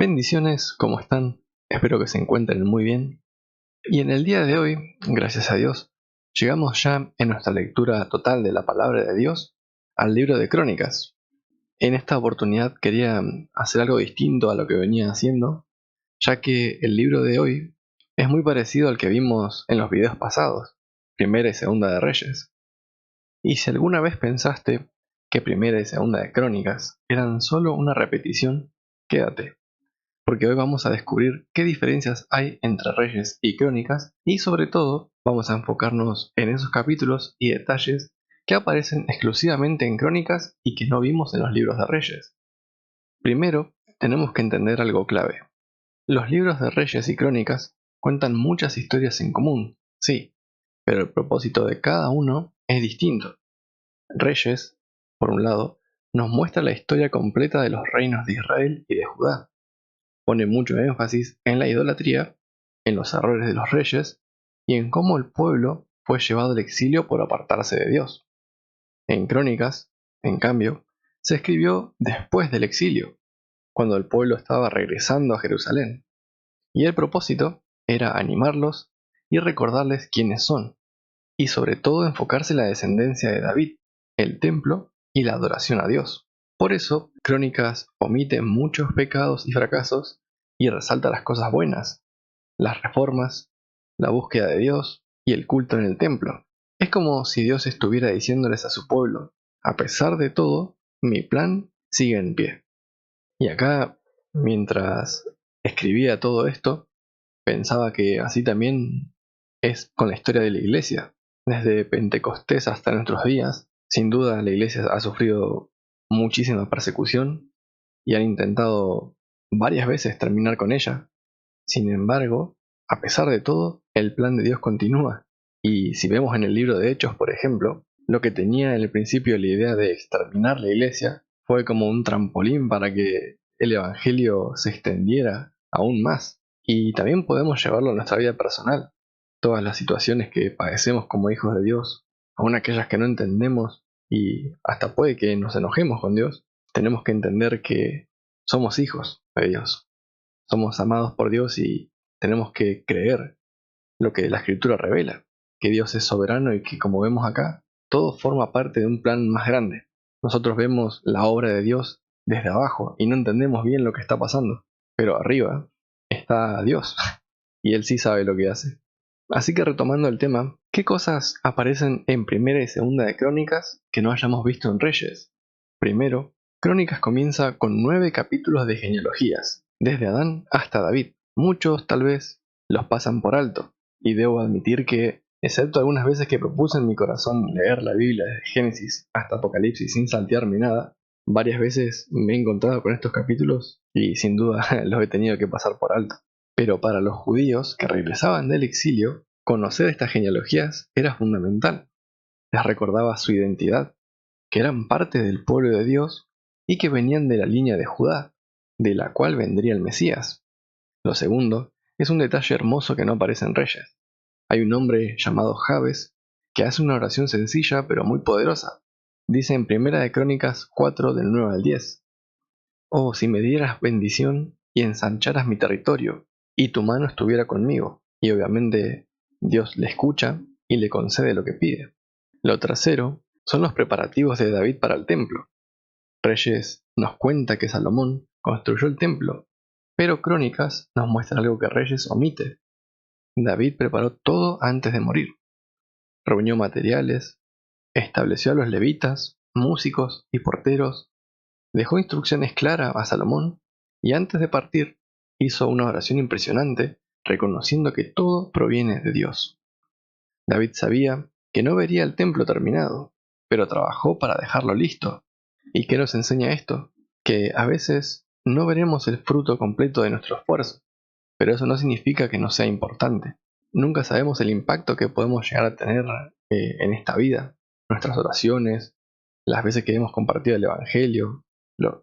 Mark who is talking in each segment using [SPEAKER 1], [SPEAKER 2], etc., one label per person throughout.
[SPEAKER 1] Bendiciones, ¿cómo están? Espero que se encuentren muy bien. Y en el día de hoy, gracias a Dios, llegamos ya en nuestra lectura total de la palabra de Dios al libro de Crónicas. En esta oportunidad quería hacer algo distinto a lo que venía haciendo, ya que el libro de hoy es muy parecido al que vimos en los videos pasados, Primera y Segunda de Reyes. Y si alguna vez pensaste que Primera y Segunda de Crónicas eran solo una repetición, quédate porque hoy vamos a descubrir qué diferencias hay entre Reyes y Crónicas y sobre todo vamos a enfocarnos en esos capítulos y detalles que aparecen exclusivamente en Crónicas y que no vimos en los libros de Reyes. Primero, tenemos que entender algo clave. Los libros de Reyes y Crónicas cuentan muchas historias en común, sí, pero el propósito de cada uno es distinto. Reyes, por un lado, nos muestra la historia completa de los reinos de Israel y de Judá. Pone mucho énfasis en la idolatría, en los errores de los reyes y en cómo el pueblo fue llevado al exilio por apartarse de Dios. En Crónicas, en cambio, se escribió después del exilio, cuando el pueblo estaba regresando a Jerusalén, y el propósito era animarlos y recordarles quiénes son, y sobre todo enfocarse en la descendencia de David, el templo y la adoración a Dios. Por eso, Crónicas omite muchos pecados y fracasos y resalta las cosas buenas, las reformas, la búsqueda de Dios y el culto en el templo. Es como si Dios estuviera diciéndoles a su pueblo, a pesar de todo, mi plan sigue en pie. Y acá, mientras escribía todo esto, pensaba que así también es con la historia de la iglesia. Desde Pentecostés hasta nuestros días, sin duda la iglesia ha sufrido muchísima persecución y han intentado varias veces terminar con ella. Sin embargo, a pesar de todo, el plan de Dios continúa. Y si vemos en el libro de Hechos, por ejemplo, lo que tenía en el principio la idea de exterminar la iglesia fue como un trampolín para que el evangelio se extendiera aún más. Y también podemos llevarlo a nuestra vida personal. Todas las situaciones que padecemos como hijos de Dios, aun aquellas que no entendemos y hasta puede que nos enojemos con Dios, tenemos que entender que somos hijos de Dios. Somos amados por Dios y tenemos que creer lo que la Escritura revela, que Dios es soberano y que, como vemos acá, todo forma parte de un plan más grande. Nosotros vemos la obra de Dios desde abajo y no entendemos bien lo que está pasando, pero arriba está Dios y Él sí sabe lo que hace. Así que retomando el tema, ¿qué cosas aparecen en Primera y Segunda de Crónicas que no hayamos visto en Reyes? Primero, Crónicas comienza con 9 capítulos de genealogías, desde Adán hasta David. Muchos tal vez los pasan por alto, y debo admitir que, excepto algunas veces que propuse en mi corazón leer la Biblia desde Génesis hasta Apocalipsis sin saltearme nada, varias veces me he encontrado con estos capítulos y sin duda los he tenido que pasar por alto. Pero para los judíos que regresaban del exilio, conocer estas genealogías era fundamental. Les recordaba su identidad, que eran parte del pueblo de Dios y que venían de la línea de Judá, de la cual vendría el Mesías. Lo segundo es un detalle hermoso que no aparece en Reyes. Hay un hombre llamado Jabes que hace una oración sencilla pero muy poderosa. Dice en Primera de Crónicas 4 del 9 al 10: Oh, si me dieras bendición y ensancharas mi territorio, y tu mano estuviera conmigo. Y obviamente Dios le escucha y le concede lo que pide. Lo tercero son los preparativos de David para el templo. Reyes nos cuenta que Salomón construyó el templo, pero Crónicas nos muestra algo que Reyes omite. David preparó todo antes de morir. Reunió materiales, estableció a los levitas, músicos y porteros, dejó instrucciones claras a Salomón y antes de partir hizo una oración impresionante reconociendo que todo proviene de Dios. David sabía que no vería el templo terminado, pero trabajó para dejarlo listo. ¿Y qué nos enseña esto? Que a veces no veremos el fruto completo de nuestro esfuerzo, pero eso no significa que no sea importante. Nunca sabemos el impacto que podemos llegar a tener en esta vida, nuestras oraciones, las veces que hemos compartido el Evangelio,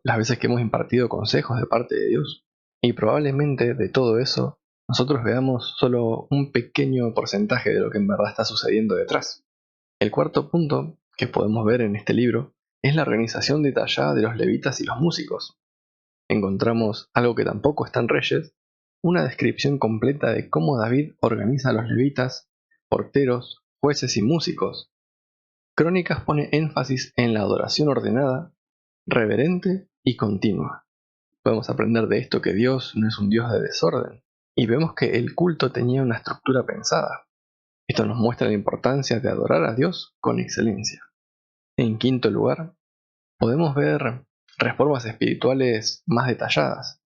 [SPEAKER 1] las veces que hemos impartido consejos de parte de Dios. Y probablemente de todo eso nosotros veamos solo un pequeño porcentaje de lo que en verdad está sucediendo detrás. El cuarto punto que podemos ver en este libro es la organización detallada de los levitas y los músicos. encontramos algo que tampoco está en Reyes, una descripción completa de cómo David organiza a los levitas, porteros, jueces y músicos. Crónicas pone énfasis en la adoración ordenada, reverente y continua. Podemos aprender de esto que Dios no es un Dios de desorden, y vemos que el culto tenía una estructura pensada. Esto nos muestra la importancia de adorar a Dios con excelencia. En quinto lugar, podemos ver reformas espirituales más detalladas.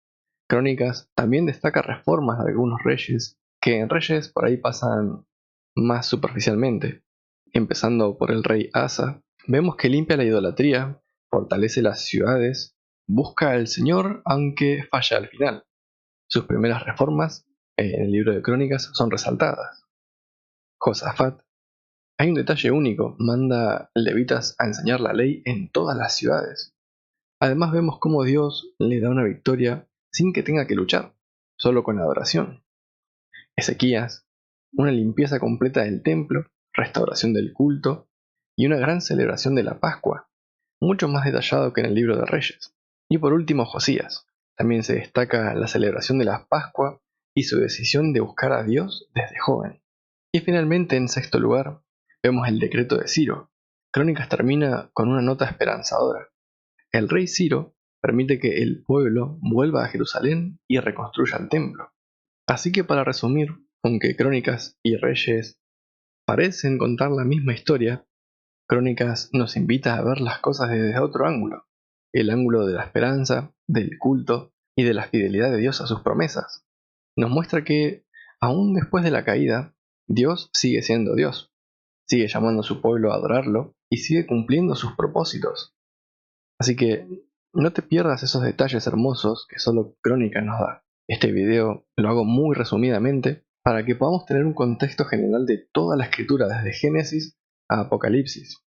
[SPEAKER 1] Crónicas también destaca reformas de algunos reyes, que en Reyes por ahí pasan más superficialmente. Empezando por el rey Asa, vemos que limpia la idolatría, fortalece las ciudades, busca al Señor aunque falla al final. Sus primeras reformas en el libro de Crónicas son resaltadas. Josafat, hay un detalle único, manda levitas a enseñar la ley en todas las ciudades. Además vemos cómo Dios le da una victoria sin que tenga que luchar, solo con la adoración. Ezequías, una limpieza completa del templo, restauración del culto y una gran celebración de la Pascua, mucho más detallado que en el libro de Reyes. Y por último Josías, también se destaca la celebración de la Pascua y su decisión de buscar a Dios desde joven. Y finalmente, en sexto lugar, vemos el decreto de Ciro. Crónicas termina con una nota esperanzadora. El rey Ciro permite que el pueblo vuelva a Jerusalén y reconstruya el templo. Así que para resumir, aunque Crónicas y Reyes parecen contar la misma historia, Crónicas nos invita a ver las cosas desde otro ángulo, el ángulo de la esperanza, del culto y de la fidelidad de Dios a sus promesas. Nos muestra que, aún después de la caída, Dios sigue siendo Dios, sigue llamando a su pueblo a adorarlo y sigue cumpliendo sus propósitos. Así que no te pierdas esos detalles hermosos que solo Crónicas nos da. Este video lo hago muy resumidamente para que podamos tener un contexto general de toda la escritura desde Génesis a Apocalipsis,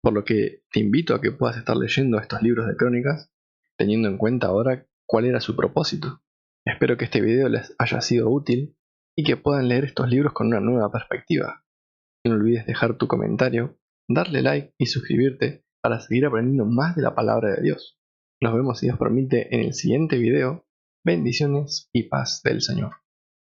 [SPEAKER 1] por lo que te invito a que puedas estar leyendo estos libros de Crónicas, teniendo en cuenta ahora cuál era su propósito. Espero que este video les haya sido útil y que puedan leer estos libros con una nueva perspectiva. No olvides dejar tu comentario, darle like y suscribirte para seguir aprendiendo más de la palabra de Dios. Nos vemos si Dios permite en el siguiente video. Bendiciones y paz del Señor.